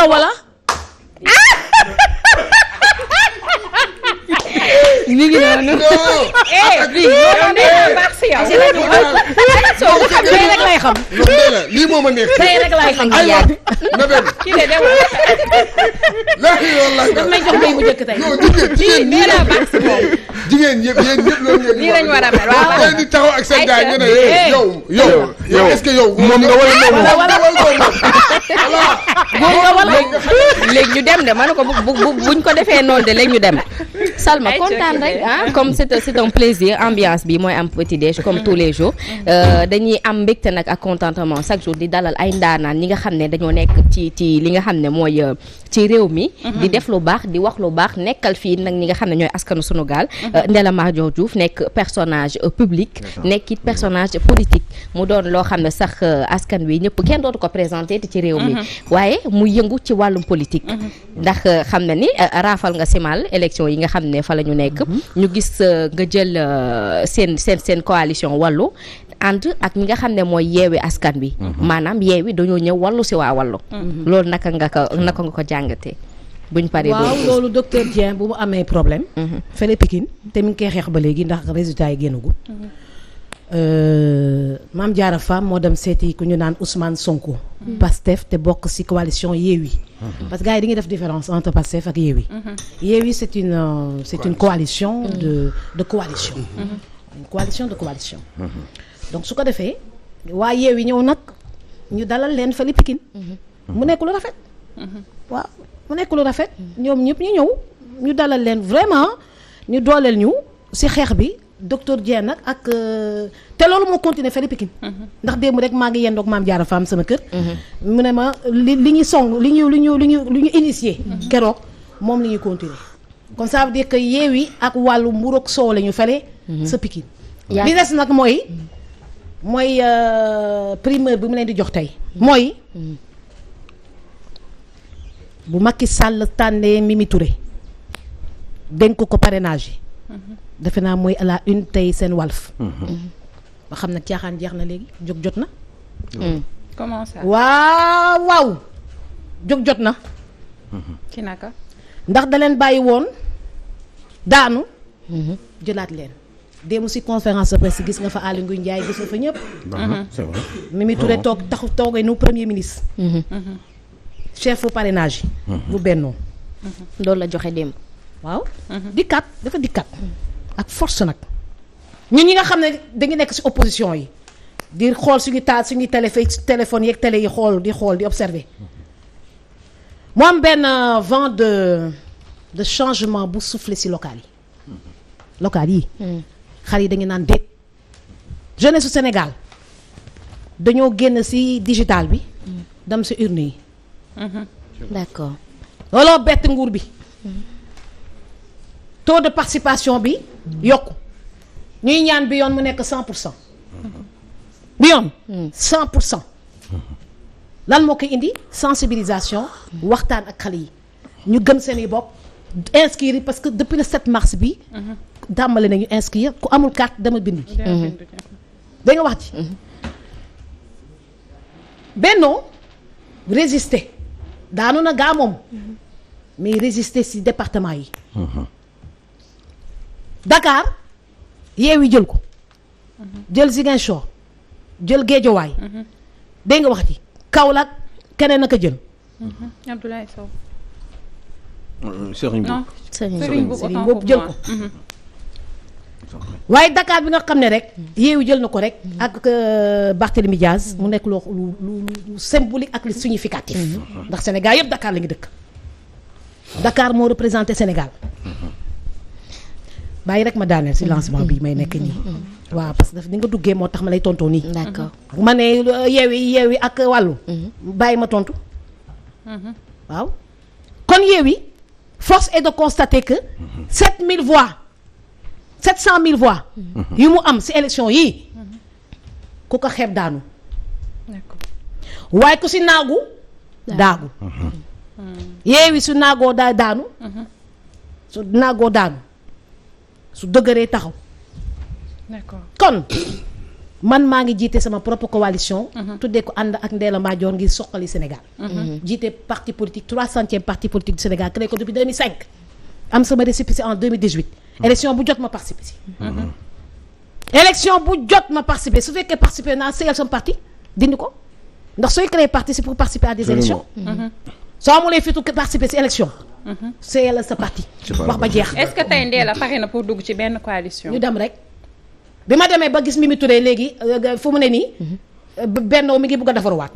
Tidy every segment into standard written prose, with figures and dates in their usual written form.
la wala. mi ngi noonu. tey rek lay xam. lii moo ma neex. tey rek lay xam. aywa na dem. kii de dem léegi yoon la. daf may jox mbay bu njëkk tey. non jigéen nee naa baax si moom. jigéen ñëpp yéen ñëpp loolu ngeen. nii lañ war a mel waaw. ngeen di taxaw ak seen gars yi ñu ne yow est-ce que yow. moom nga wala moom wala wala léegi ñu dem de ma ne ko buñ ko defee noonu de léegi ñu dem. Salma kontaan rek comme c'est un plaisir ambiance bi mooy am petit déj comme tous les jours dañuy am mbégte nag ak contentement chaque jour di dalal ay ndaanaan ñi nga xam ne dañoo nekk ci li nga xam ne mooy ci réew mi di def lu baax di wax lu baax nekkal fii nag ñi nga xam ne ñooy askanu sunu gaal Ndella Madior Diouf nekk personnage public nekk it personnage politique mu doon loo xam ne sax askan wi ñëpp kenn dootu ko présenté te ci réew mi waaye mu yëngu ci wàllum politique ndax xam na ni raafal nga simal élection yi nga xam ne fa la ñu nekk ñu gis nga jël seen coalition wàllu ànd ak ñi nga xam ne mooy yeewi askan bi maanaam yeewi dañoo ñëw wàllu si waa wàllu loolu naka nga ko jàngatee buñ paree waaw loolu docteur Dieng bu mu amee problème fële Pikine te mi ngi koy xeex ba léegi ndax résultat yi génnagul Mame Diarra Fam moo dem seeti ku ñu naan Ousmane Sonko Pastef te bokk ci coalition Yewwi parce que gars yi dañuy def différence entre Pastef ak Yewwi Yewwi c'est une coalition de coalition une coalition de coalition donc su ko defee waa Yewwi ñëw nag ñu dalal leen fële Pikine mu nekk lu rafet waaw mu nekk lu rafet ñoom ñëpp ñu ñëw ñu dalal leen vraiment ñu dooleel ñu ci xeex bi docteur Dieng nag ak te loolu moo continuer fële Pikine ndax démb rek maa ngi yendoog Mame Diarra Fam sama kër mu ne ma li ñu song li ñu initié keroog moom li ñuy continuer kon ça veut dire que Yewwi ak wàllu mburoog soow la ñu fële sa Pikine li des nag mooy primeur bi mu leen di jox tey mooy bu Macky Sall tànnee Mimi Touré dénk ko parrainage yi defe naa mooy à la une tey seen Walf ba xam ne caaxaan jeex na léegi jóg jot na comment ça waaw jóg jot na ci naka ndax da leen bàyyi woon daanu jëlaat leen démb ci conférence de presse gis nga fa Aly Ngouille Ndiaye gis nga fa ñëpp c'est vrai. Mimi Touré toogee nu premier ministre chef parrainage yi bu bennoo loolu la joxe démb waaw dikkat dafa dikkat ak force nag ñun ñi nga xam ne dañu nekk ci opposition yi di xool suñu téléphone yeeg télé yi xool di observer mu am benn vent de changement bu soufflé ci local yi xar yi dañu naan déet jeunesse su Sénégal dañoo génn ci digital bi dem ci urne yi d'accord looloo bett nguur bi taux de participation bi yokku ñuy ñaan bi yoon mu nekk 100% bi yoon 100% lan moo koy indi sensibilisation waxtaan ak xale yi ñu gëm seen i bopp inscrire parce que depuis le 7 mars bi dàmbale nañu inscrire ku amul carte dama bind da nga wax ci Benno résister daanu na gaa moom mais résister ci département yi Dakar Yewwi jël ko jël Ziguinchor jël Guédiawaye dégg nga wax ci Kaolack keneen naka jël Abdoulaye Sow Serigne boobu jël ko waaye Dakar bi nga xam ne rek Yewwi jël na ko rek ak Barthélémy Diaz mu nekk lu symbolique ak lu significatif ndax Sénégal yëpp Dakar la ngi dëkk Dakar moo représenté Sénégal bàyyi rek ma daaneel ci lancement bi may nekk nii waaw parce que daf ni nga duggee moo tax ma lay tontoo nii d'accord ma ne Yewwi ak wàllu bàyyi ma tontu waaw kon Yewwi force est de constater que 700 000 voix yu mu am ci élection yii ku ko xeeb daanu waaye ku ci naagu daagu Yewwi su naagoo daanu su naagoo daanu su dëgëree taxaw d'accord kon man maa ngi jiite sama propre coalition. tuddee ko ànd ak Ndella Madior ngir soqali Sénégal. jiite parti politique 300e parti politique du Sénégal créé ko depuis 2005. am sama récépissé en 2018. élection bu jot ma participé si. élection bu jot ma participé su fekkee participé naa seyal sama parti dindi ko ndax sooy créé parti c'est pour participer à des élections. soo amulee fitu participer si élection. seyal sa parti. wax ba jeex. est-ce que tey Ndella pare na pour dugg ci benn coalition. ñu dem rek. bi ma demee ba gis Mimi Touré léegi fu mu ne nii Benno mi ngi bugg a defaruwaat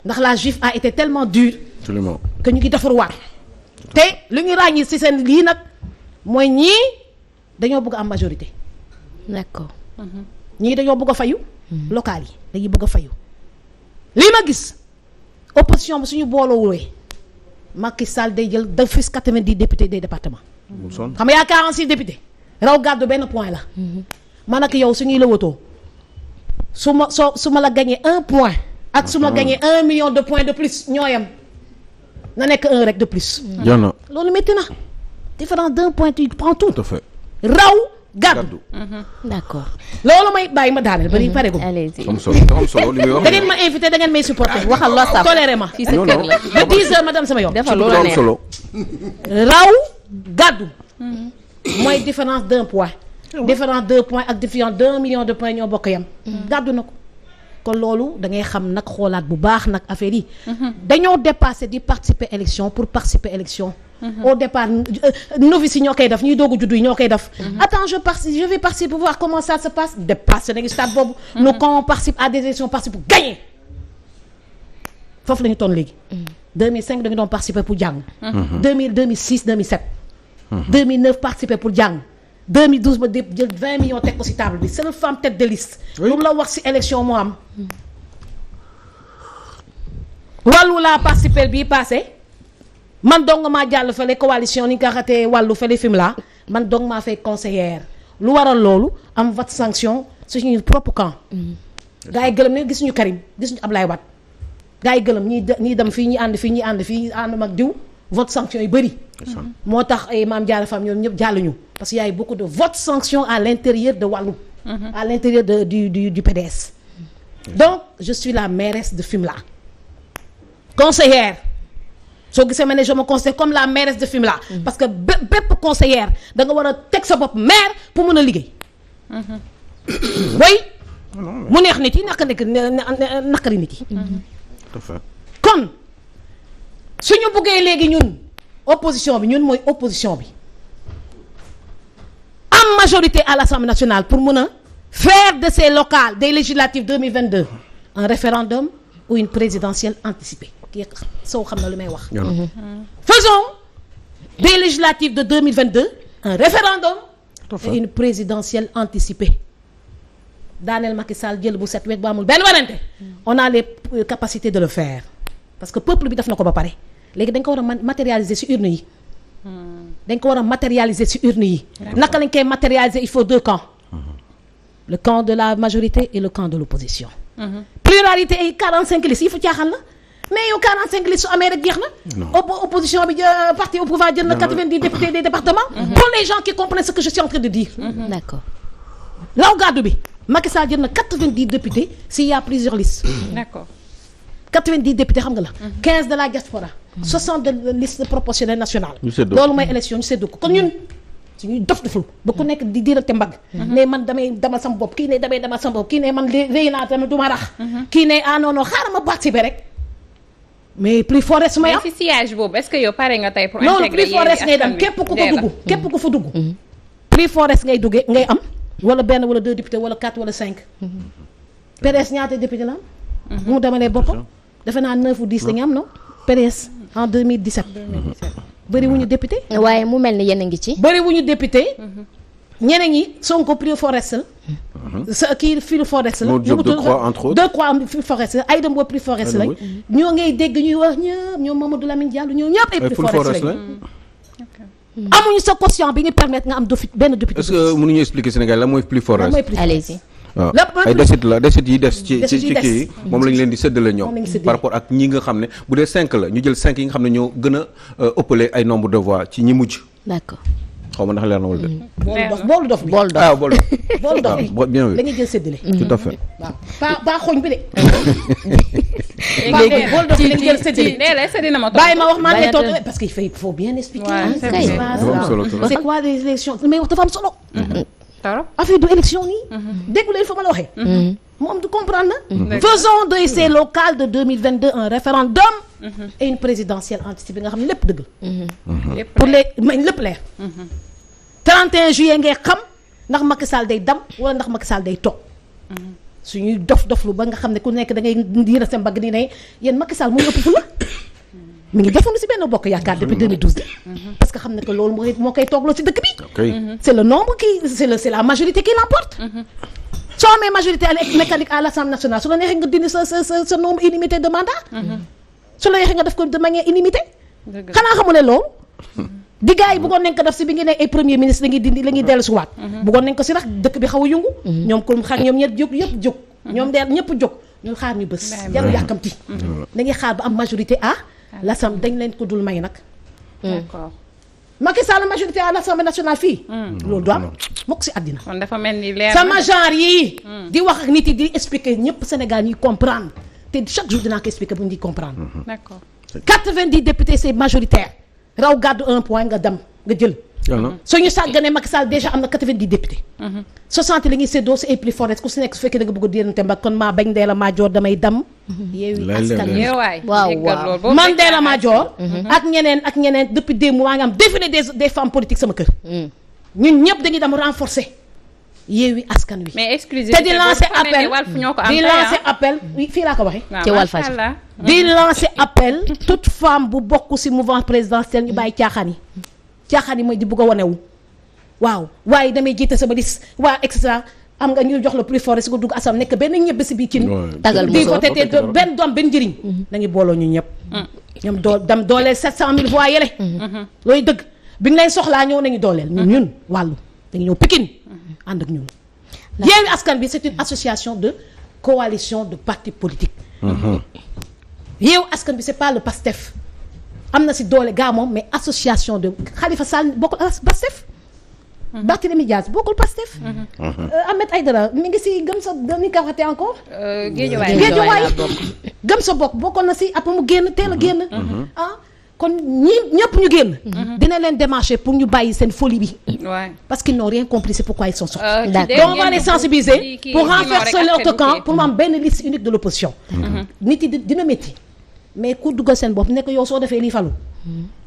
ndax la juif a été tellement dure que ñu ngi defaruwaat te lu ñu ràññi ci seen lii nag mooy ñii dañoo bëgg a am majorité. d'accord. ñii dañoo bëgg a fayu. local yi dañuy bëgg a fayu. lii ma gis opposition bi suñu boolowulee Macky Sall day jël d'office 90 députés des départements. xam nga yaa 46 députés. raw gàddu benn point la. man ak yow su ñuy lëwatoo su ma la gagné 1 point. ak su ma gagné 1 million de points de plus ñooyam na nekk 1 rek de plus. loolu métti na. différence d'1 point tu prends tout. tout à fait. raw gàddu. d'accord. loolu may bàyyi ma daaneel ba ni pare ko. allez-y. am solo li muy wax. da ngeen ma invité da ngeen may supporter. waxal loo saf toléré ma. fii sa kër la. ba 10 heures ma dem sama yoon. defal loola neex solo. raw gàddu. mooy différence d'1 point. différence 2 points ak différence d'1 million de points ñoo bokk yam. gàddu na ko kon loolu da ngay xam nag xoolaat bu baax nag affaire yi. dañoo dépassé di participer élection pour participer élection. au départ novice yi ñoo koy def ñuy doog a juddu yi ñoo koy def. attends je vais participer pour voir comment ça se passe dépassé nañu stade boobu. nous quand on participe à des élections participe pour gagner. foofu la ñu toll léegi. 2005 dañu doon participer pour jàng. 2006 2007. 2009 participer pour jàng 2012 ba jël 20 millions teg ko ci table bi c'est le femme tête de liste. lu la wax ci élection moo am. wàllu laa participer bii passé man dong maa jàll fële coalition ni nga ko xatee wàllu fële film la man dong maa fay conseillère lu waral loolu am vote sanction suñu propre camp. gars yi gërëm ne gisuñu Karim gisuñu Ablaye Wade gars yi gërëm ñii dem fii ñi ànd fii ñi ànd fii ànd mag diw. vote sanction yu bëri. moo tax ay Mame Diarra Fam ñoom ñëpp jàlluñu parce que y a eu beaucoup de vote sanction à l'intérieur de Wallu. à l'intérieur du PDS. donc je suis la mairesse de Fimela. conseillère soo gisee ma ne je me considère comme la mairesse de Fimela. parce que bépp conseillère da nga war a teg sa bopp maire pour mën a liggéey. way mu neex nit yi naqari nit yi. kon. suñu buggee léegi ñun opposition bi ñun mooy opposition bi am majorité à l'Assemblée nationale pour mën a faire de ces locales des législatives 2022 un référendum ou une présidentielle anticipée kii soo xam na lu may wax. faisons des législatives de 2022 un référendum et une présidentielle anticipée daaneel Macky Sall jël bu set wet bu amul benn warante on a les capacités de le faire parce que peuple bi def na ko ba pare. léegi dañ ko war a matérialiser ci urne yi. dañ ko war a matérialiser ci urne yi. naka lañ koy matérialiser il faut 2 camps. le camp de la majorité et le camp de l'opposition. pluralité ay 45 listes yi fu caaxaan la mais yow 45 listes su amee rek jeex na. opposition bi parti au pouvoir jël na 90 députés des départements. pour les gens qui comprennent ce que je suis en train de dire. d'accord. law gàddu bi Macky Sall jël na 90 députés s'il y a plusieurs listes. d'accord. 90 députés xam nga la. 15 de la diaspora. 60 de liste proportionnelle nationale. loolu mooy élection ñu séddoo ko kon ñun suñuy dof-doflu ba ku nekk di diirante mbagg. ne man damay demal sama bopp kii ne damay demal sama bopp kii ne man réy naa tamit du ma rax. kii ne ah non non xaaral ma participer rek mais plus fort reste may am. mais si siège boobu est-ce que yow pare nga tey pour. loolu plus fort reste ngay dem képp ku ko dugg képp ku fa dugg. plus fort reste ngay duggee ngay am wala benn wala 2 députés wala 4 wala 5. PDS ñaata député la am. bu mu demalee boppam. defe naa 9 ou 10 la ñu am non PDS en 2017. bëri wuñu député. waaye mu mel ni yéen a ngi ci. bëri wuñu député. ñeneen ñi Sonko plus forest la. sa kii fii forest la. moo jóg de Croix entre autres. de Croix plus forest la Aïda Mbodj plus forest la. ñoo ngay dégg ñuy wax ñëpp ñoom Mamadou Lamine Diallo ñoo ñëpp ay plus forest la. amuñu sa quotient bi ñu permettre nga am benn député. est-ce que mënuñu expliquer Sénégal la mooy plus forest. allez-y. waaw ay desit yi des ci kii yi moom lañ leen di séddale ñoom par rapport ak ñi nga xam ne bu dee 5 la ñu jël 5 yi nga xam ne ñoo gën a ëppale ay nombre de voix ci ñi mujj. d'accord. xaw ma ndax leer na wala de. boolu dof bi bool dof ah bool boolu dof bi bien oui la ñuy jël séddale. tout à fait. waaw pas xoñ bi de. léegi boolu dof bi la ñuy jël séddale. est-ce que dina ma bàyyi ma wax man de tontu parce que il faut bien expliquer. Ouais, ce c'est qui se vrai. passe Dafa am là. solo trop. C'est quoi les élections mais wax dafa am solo. trop. affaire du élection nii. déggu leen fa ma la waxee. moom du comprendre na. faisons de ces locales de 2022 un référendum. et une présidentielle anticipée nga xam ne lépp dëgg la. pour les may lépp leer. 31 juillet ngay xam ndax Macky Sall day dam wala ndax Macky Sall day toog. suñuy dof lu ba nga xam ne ku nekk da ngay diira sa mbagg nii ne yéen Macky Sall mu ngi ëpp fu la. mi ngi defoon si benn bokk yaakaar depuis 2012 parce que xam ne que loolu moo koy toogloo ci dëkk bi. c'est le nombre qui c'est la majorité qui l'emporte. soo amee majorité mécanique à l'Assemblée nationale su la neexee nga dindi sa nombre illimité de mandat. su la neexee nga def ko de manière illimitée. xanaa xamu ne loolu. di gars yi bëggoon nañ ko def si bi ngi ne ay premier ministre la ñuy dindi la ñuy dellu si waat. bëggoon nañ ko si rax dëkk bi xaw a yëngu. ñoom comme xaar ñoom ñett yëpp jóg. ñoom de ñëpp jóg ñu xaar ñu bës. jarul yàkkamti. dañuy xaar ba am majorité à l'Assemblée dañ leen ko dul may nag. d'accord. Macky Sall majorité à l'Assemblée nationale fii. loolu du am mokk si àddina. kon dafa mel ni leer sama genre yii. di wax ak nit yi di expliquer ñëpp Sénégal ñuy comprendre te chaque jour dinaa ko expliquer bu ñu di comprendre. d'accord. 90 députés c'est majoritaire raw gàddu 1 point nga dem nga jël. soo ñu sàgganee Macky Sall déjà am na 90 députés. 60 la ñuy séddoo si ay plus forest ku si nekk su fekkee da nga bëgg a déedéet mbag kon maa bañ Ndella Madior damay dem. Yewwi Askan Wi waaw man Ndella Madior ak ñeneen depuis des mois nga am défilé des femmes politiques sama kër. ñun ñëpp dañuy dem renforcer Yewwi Askan Wi. mais exclusivité te di lancer appel di lancer appel fii laa ko waxee. ci Walfadjri di lancer appel toute femme bu bokk ci mouvement présidentiel ñu bàyyi caaxaan yi mooy di bëgg a wanewu waaw waaye damay jiite sama liste waa et cetera am nga ñu jox la plus fort si nga dugg asam nekk benn ñëbb si biir cin tagal di ko te benn doom benn njëriñ dañuy booloo ñu ñëpp ñoom dooleel 700 000 voix yele looy dëgg bi ñu lay soxlaa ñëw nañu dooleel ñun wàllu dañu ñëw Pikine ànd ak ñun Yewwi Askan Wi c'est une association de coalition de partis politiques Yewwi Askan Wi c'est pas le PASTEF am na si doole gaa moom mais association de Khalifa Sall bokkul Pastef. Barthélémy Dias bokkul Pastef. Ahmed Aïdara mi ngi si gëm sa ni nga ko waxatee encore. Guédiawaye gëm sa bopp bokkoon na si après mu génn teel a génn. kon ñëpp ñu génn. dina leen démarcher pour ñu bàyyi seen folie bi. parce qu'ils n'ont rien compris c'est pourquoi ils sont sortis. donc on va les sensibiliser pour renverser leur camp pour mu am benn liste unique de l'opposition. nit yi dina métti. mais ku duggal seen bopp nekk yow soo defee lii falu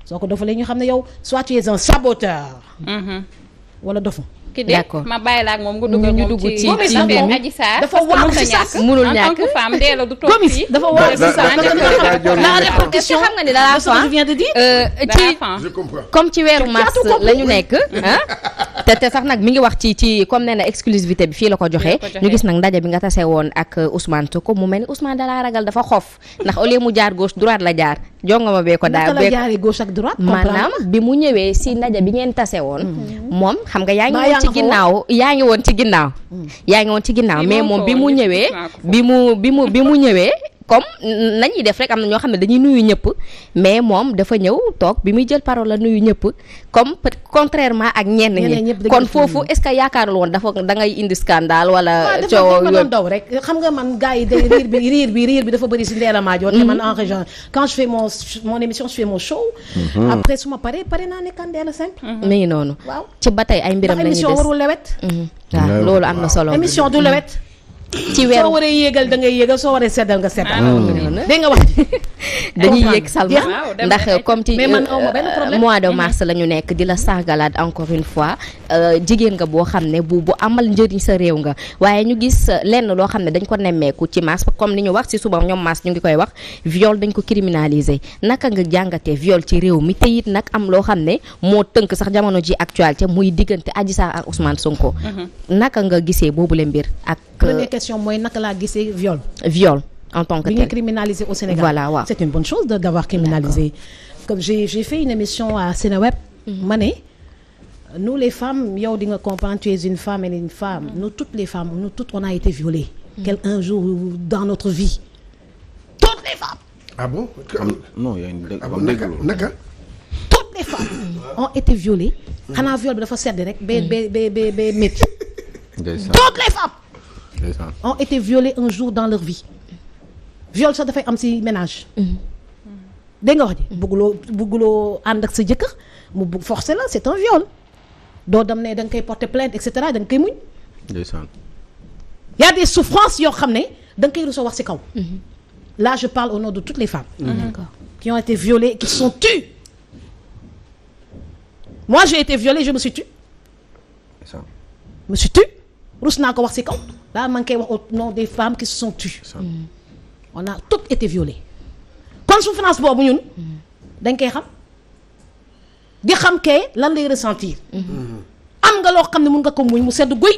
soo ko defalee ñu xam ne yow soit tu es un saboteur. wala dofu. d'accord ma bàyyi la ak moom nga dugg ñu dugg ci Adji Sarr dafa waar si sax mënul ñàkk en tant que femme dee la du toog fii dafa waar si sax la répercussion xam nga ni la fin je viens de dire ci comme ci weeru mars la ñu nekk te sax nag mi ngi wax ci comme nee na exclusivité bi fii la ko joxee ñu gis nag ndaje bi nga tase woon ak Ousmane Sonko mu mel ni Ousmane dalaa ragal dafa xof ndax au lieu mu jaar gauche droite la jaar jongama bee ko daal la jaaree gauche ak droite maanaam bi mu ñëwee si ndaje bi ngeen tase woon moom xam nga yaa ngi woon ci ginnaaw yaa ngi woon ci ginnaaw mais moom bi mu ñëwee bi mu ñëwee comme nañuy def rek am na ñoo xam ne dañuy nuyu ñëpp mais moom dafa ñëw toog bi muy jël parole la nuyu ñëpp comme contrairement ak ñenn ñi kon foofu est-ce que yaakaarul woon dafa da ngay indi scandale wala coow ma doon daw rek xam nga man gars yi day riir bi dafa bëri si Ndella Madior te man en région quand je fais mon émission je fais mon show après su ma pare naa nekk Ndella simple mi ngi noonu waaw ci ba tey ay mbiram lañuy des émission warul lewet waaw loolu am na solo émission du lewet ci weeru soo waree yéegal da ngay yéegal soo waree seddal nga seddal. dégg nga wax dañuy yéeg Salma ndax comme ci mois de mars la ñu nekk di la sargalaat encore une fois jigéen nga boo xam ne bu amal njëriñ sa réew nga waaye ñu gis lenn loo xam ne dañ ko nemmeeku ci mars comme ni ñu wax ci suba ñoom mars ñu ngi koy wax viol dañ ko criminaliser naka nga jàngatee viol ci réew mi te it nag am loo xam ne moo tënk sax jamono ji actualité muy diggante Adji Sarr ak Ousmane Sonko. naka nga gisee boobule mbir ak. première question mooy naka laa gisee viol en tant que tel bi ñu criminalisé au Sénégal voilà waaw c'est une bonne chose d'avoir criminalisé comme j'ai fait une émission à Sénéweb ma ne nous les femmes yow di nga comprendre tu es une femme et une femme nous toutes les femmes nous toutes on a été violées un jour dans notre vie toutes les femmes non yaa ngi dégg naka toutes les femmes ont été violées xanaa viol bi dafa sedd rek ba métti toutes les femmes ont été violées un jour dans leur vie viol sax dafay am ci ménage dégg nga wax ji bëgguloo ànd ak sa jëkkër mu bugg forcé la c'est un viol doo dem ne da nga koy porter plainte et cetera da nga koy muñ y a des souffrances yoo xam ne da nga koy recevoir ci kaw là je parle au nom de toutes les femmes qui ont été violées et qui se sont tues. Moi j'ai été violée, je me suis tue. Me suis tue. Rus naa ko wax ci kaw. Là man koy wax au nom des femmes qui se sont tues. On a toutes été violées. Kon souffrance boobu ñun dañ koy xam di xam kay lan lay ressentir. Am nga loo xam ne mun nga ko muñ mu sedd guy.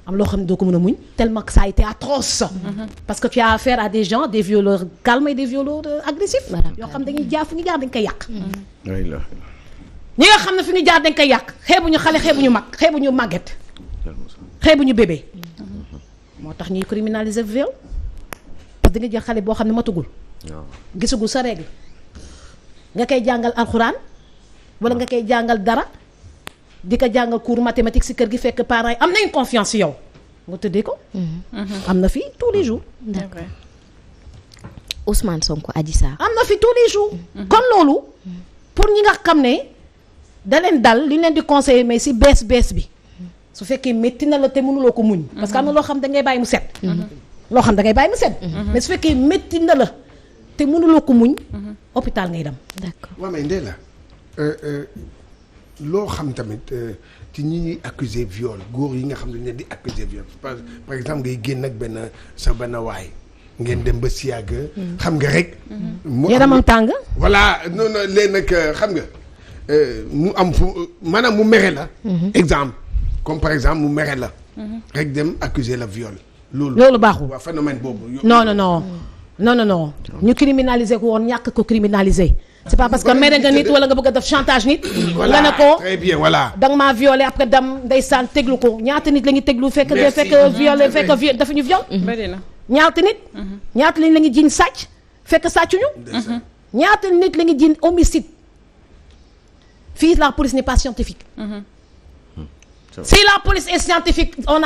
am loo xam ne doo ko mën a muñ tellement que ça a été atroce. parce que tu as affaire à des gens des violeurs calmes et des violeurs agressifs. yoo xam dañuy jaar fu ñu jaar dañ koy yàq. ñi nga xam ne fi ñu jaar dañ koy yàq xeebuñu xale xeebuñu mag xeebuñu màgget. xeebuñu bébé. moo tax ñuy criminaliser viol parce que da nga jël xale boo xam ne matugul. gisagul sa règle nga koy jàngal alxuraan wala nga koy jàngal dara. di ko jàngal cours mathématique ci kër gi fekk parents yi am nañ confiance ci yow nga tëddee ko. am na fi tous les jours. d'accord Ousmane Sonko Adji Sarr. am na fi tous les jours. kon loolu pour ñi nga xam ne da leen dal li leen di conseiller mais ci bees bi su fekkee métti na la te mënuloo ko muñ. parce que am na loo xam da ngay bàyyi mu set. loo xam da ngay bàyyi mu set. mais su fekkee métti na la te mënuloo ko muñ. hôpital ngay dem. d'accord waaw mais ndee la. loo xam tamit ci ñi ñuy accuser viol góor yi nga xam ne dañ leen di accuser viol par exemple ngay génn ak benn waay ngeen dem ba si yàgg. xam nga rek. yaramam tàng. voilà non léegi nag xam nga mu am fu maanaam mu mere la. exemple comme par exemple mu mere la. rek dem accuser la viol. loolu baaxul waaw phénomène boobu. non ñu criminaliser ko woon ñàkk ko criminaliser. c'est pas parce que mere nga nit wala nga bëgg a def chantage nit. nga ne ko très bien voilà. da nga maa violé après dem ndeysaan teglu ko ñaata nit la ñuy teglu fekk violé fekk dafa ñu viol. bari na ñaata nit. ñaata lañ la ñuy jiiñ sàcc fekk sàccuñu. ñaata nit la ñuy jiiñ homicide. fii la police n'est pas scientifique. Si la police est scientifique on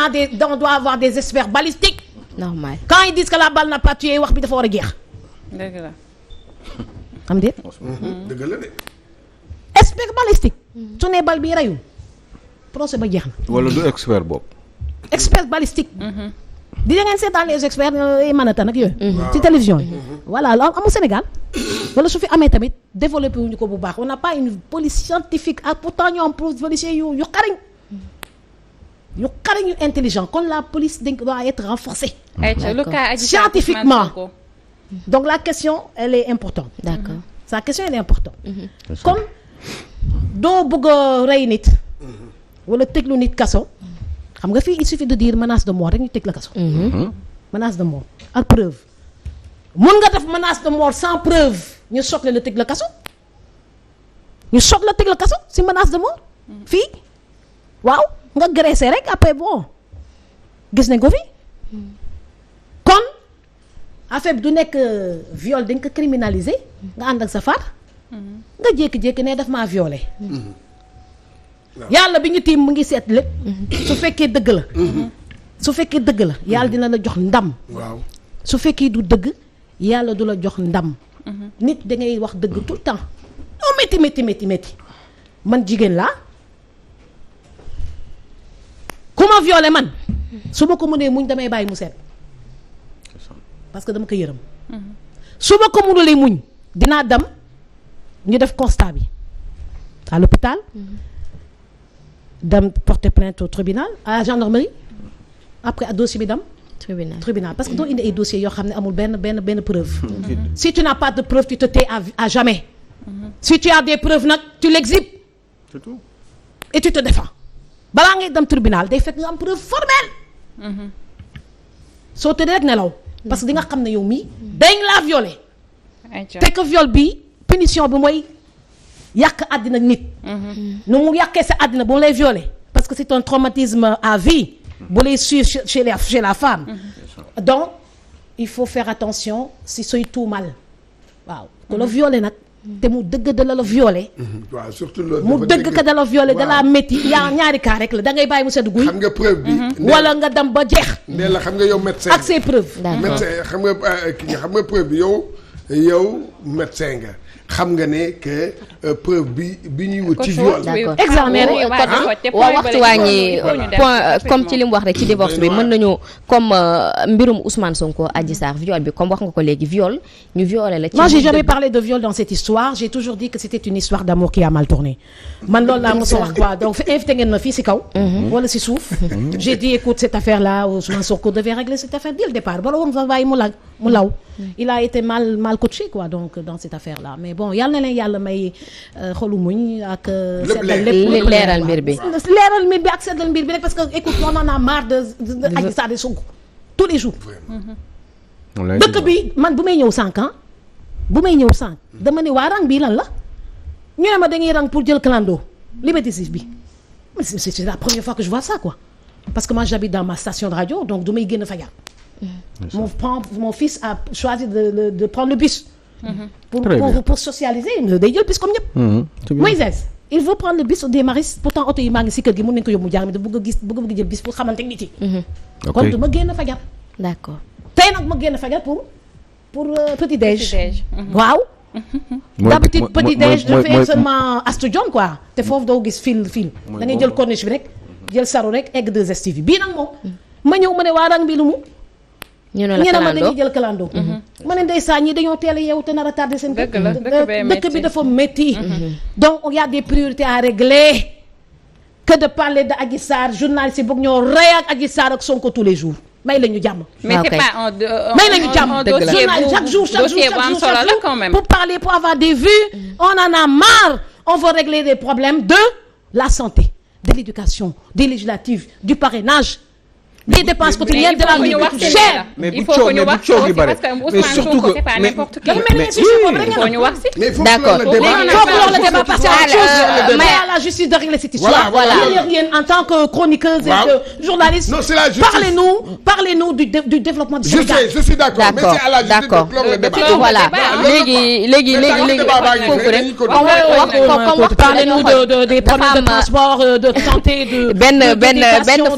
doit avoir des experts balistiques. normal quand ils disent que la balle n'a pas tué wax bi dafa war a jeex. dëgg la. xam nga. dëgg la de. expert balistique. su ne bal bi reyul procès ba jeex na. wala du expert boobu. expert balistique. di ngeen seetaan les experts ay manatan ak yooyu. ci télévision yi. voilà amul Sénégal. wala su fi amee tamit développé wuñu ko bu baax on n'a pas une police scientifique ak pourtant ñoo am policiers yu xarañ. yu xarañ yu intelligent kon la police doit être renforcée. scientifiquement. Donc la question elle est importante. D'accord. Sa question elle est importante. Comme doo bëgg a rey nit. wala tëjlu nit kaso. xam nga fii il suffit de dire menace de mort rek ñu tëj la kaso. menace de mort ak preuve. mun nga def menace de mort sans preuve ñu sotle la tëj la kaso. ñu soog la tëj la kaso si menace de mort. fii waaw nga graissé rek après bon gis nañ ko fi. kon. affaire bi du nekk viol dañ ko criminaliser nga ànd ak sa far nga jékki-jékki ne daf maa violé yàlla bi ñu tiim mu ngi seet lépp su fekkee dëgg la su fekkee dëgg la yàlla dina la jox ndam waaw su fekkee du dëgg yàlla du la jox ndam nit da ngay wax dëgg tout le temps non métti man jigéen laa ku ma violé man su ma ko mënee muñ damay bàyyi mu seet parce que dama ko yërëm su ma ko mënulee muñ dinaa dem ñu def constat bi à l'hôpital dem porter plainte au tribunal à la gendarmerie après à dossier bi dem tribunal parce que doo indi ay dossiers yoo xam ne amul benn preuve si tu n'as pas de preuve tu te tais à jamais si tu as des preuves nag tu l'exhibes c'est tout et tu te défends balaa ngay dem tribunal day fekk nga am preuve formelle soo tëddee rek nelaw parce que di nga xam ne yow mii dañ laa violé te que viol bi punition bi mooy yàq àddina nit nu mu yàqee sa àddina bu mu lay violé parce que c'est un traumatisme à vie bu lay suivre chez la femme donc il faut faire attention si sooy tuumal waaw ku la violé nag te mu dëgg da la violé. waaw surtout loolu. mu dëgg ka da la violé da la métti yaa ñaari cas rek la da ngay bàyyi mu sedd guy. xam nga preuve bi. wala nga dem ba jeex. nee la xam nga yow médecin. ak ses preuves. médecin xam nga preuve bi yow médecin nga xam nga ne que preuve bi ñuy wut ci viol. d'accord examen waaw waxtu waa ñi point comme ci li mu wax rek ci divorce bi mën nañu comme mbirum Ousmane Sonko Adji Sarr viol bi comme wax nga ko léegi viol ñu violé la. Moi j'ai jamais parlé de viol dans cette histoire j'ai toujours dit que c'était une histoire d'amour qui a mal tourné man loolu laa mos a wax quoi donc invité ngeen ma fii si kaw. wala si suuf. j'ai dit écoute cette affaire là Ousmane Sonko devait régler cette affaire dès le départ bala woon fa bàyyi mu law il a été mal coaché quoi donc dans cette affaire là mais bon yàlla na leen yàlla may xolu muñ ak. lépp leeral mbir bi. leeral mbir bi ak seddal mbir bi rek parce que écoute on en a marre de Adji Sarr de Sonko tous les jours. dëkk bi man bu may ñëw sànq dama ne waa rang bii lan la ñu ne ma dañuy rang pour jël clando Liberté 6 bi c'est la première fois que je vois ça quoi parce que moi j'habite dans ma station de radio donc du may génn fajar. Mon fils a choisi de prendre le bus. Pour socialiser day jël bus comme ñëpp. Moïse il veut prendre le bus des Maris pourtant oto yi maa ngi si kër gi mën nañu ko yóbbu jàng mi da bëgg a jël bus pour xamante nit yi. kon du ma génn fajar. d'accord tey nag ma génn fajar pour petit déj. waaw. d'habitude petit déj je fais seulement Astou Dione quoi te foofu doo gis fil da ngay jël corniche bi rek jël saru rek egg 2STV bii nag moom ma ñëw ma ne waa rang bi lu mu. ñu ne la ma dañuy jël kalando. ma ne ndeysaan ñi dañoo teel a yeewu te nar a tardé seen. dëkk bi dafa métti. donc il y a des priorités à régler que de parler de Adji Sarr journaliste yi bëgg ñoo rey ak Adji Sarr ak Sonko tous les jours may la ñu jàmm. mais c'est pas may la ñu jàmm chaque jour pour parler pour avoir des vues on en a marre on veut régler des problèmes de la santé de l'éducation des législatives du parrainage. des dépenses quotidiennes de la vie chère. mais il faut que ñu wax aussi parce que Ousmane Sonko c'est pas n'importe qui. il faut ñu wax si. d'accord faut que le débat passe à autre chose. mais à la justice de régler cette histoire. voilà en tant que chroniqueuse et journaliste. non c'est la justice parlez-nous du développement du Sénégal. je suis d'accord mais c'est à la justice de clore le débat. voilà léegi foofu rek comme wax parlez-nous des problèmes de transport de santé de. benn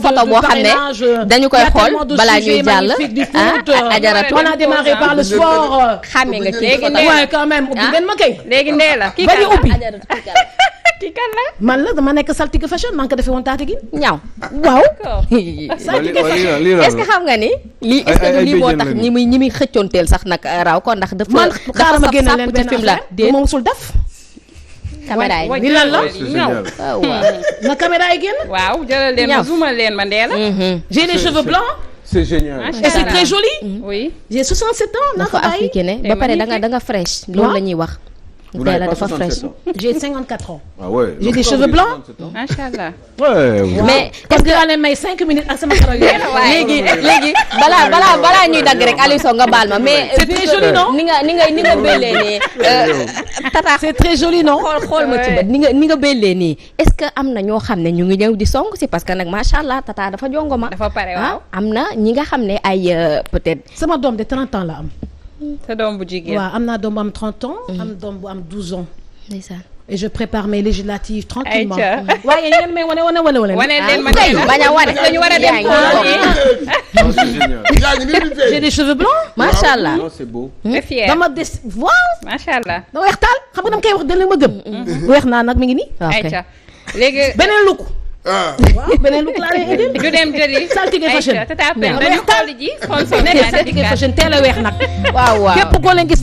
photo boo xam ne. dañu koy xool balaa ñuy jàll ajaratu on a démarré par le sport. xàmme nga ci waaye quand même ubbi ngeen ma kay. léegi ndee la kii kan la ubbi kii kan la. man la dama nekk saltige fashion maa ngi ko defee woon taati gi. ñaaw waaw. saltige fashion est-ce que xam nga ni. lii est-ce que lii moo tax ñi muy xëccoonteel sax nag raw ko ndax dafa. man xaaral ma génne leen benn affaire moom musul def. caméra yi ni lan la waaw na caméra yi génn. waaw jëlal leen ma zoomal leen ma ndee la. j'ai les cheveux blancs. c'est génial. et c'est très joli. oui. j'ai 67 ans. dafa africaine ba pare da nga fraîche. loolu la ñuy wax. Vous n'avez pas dafa 67 ans. J'ai 54 ans. Ah ouais. J'ai des cheveux blancs. Machallah. Ouais. Mais est-ce que allez may 5 minutes ak sama karaw léegi balaa ñuy dagg rek Aliou Sow nga baal ma mais c'est très joli non ni nga bellee nii tata c'est très joli non xool ma ci bët ni nga bellee nii est-ce que am na ñoo xam ne ñu ngi ñëw di song si parce que nag machallah tata dafa jongoma dafa pare waaw am na ñi nga xam ne ay peut-être sama doom de 30 ans la am. sa doom bu jigéen waaw am naa doom bu am 30 ans. am doom bu am 12 ans. ndeysaan. et je prépare mes législatives tranquillement waaye ngeen may wane leen ma tey bañ a wane dañu war a dem j'ai des cheveux blancs machallah c'est beau. c'est fier dama des waaw machallah da weex taal xam nga dama koy wax dana ma gëm weex naa nag mi ngi nii ayca léegi beneen look waaw beneen look laa lay indil ñu dem jëli saltige fashion tata pen dañu xool ji sponsor nekk saltige fashion teel a weex nag waaw képp koo leen gis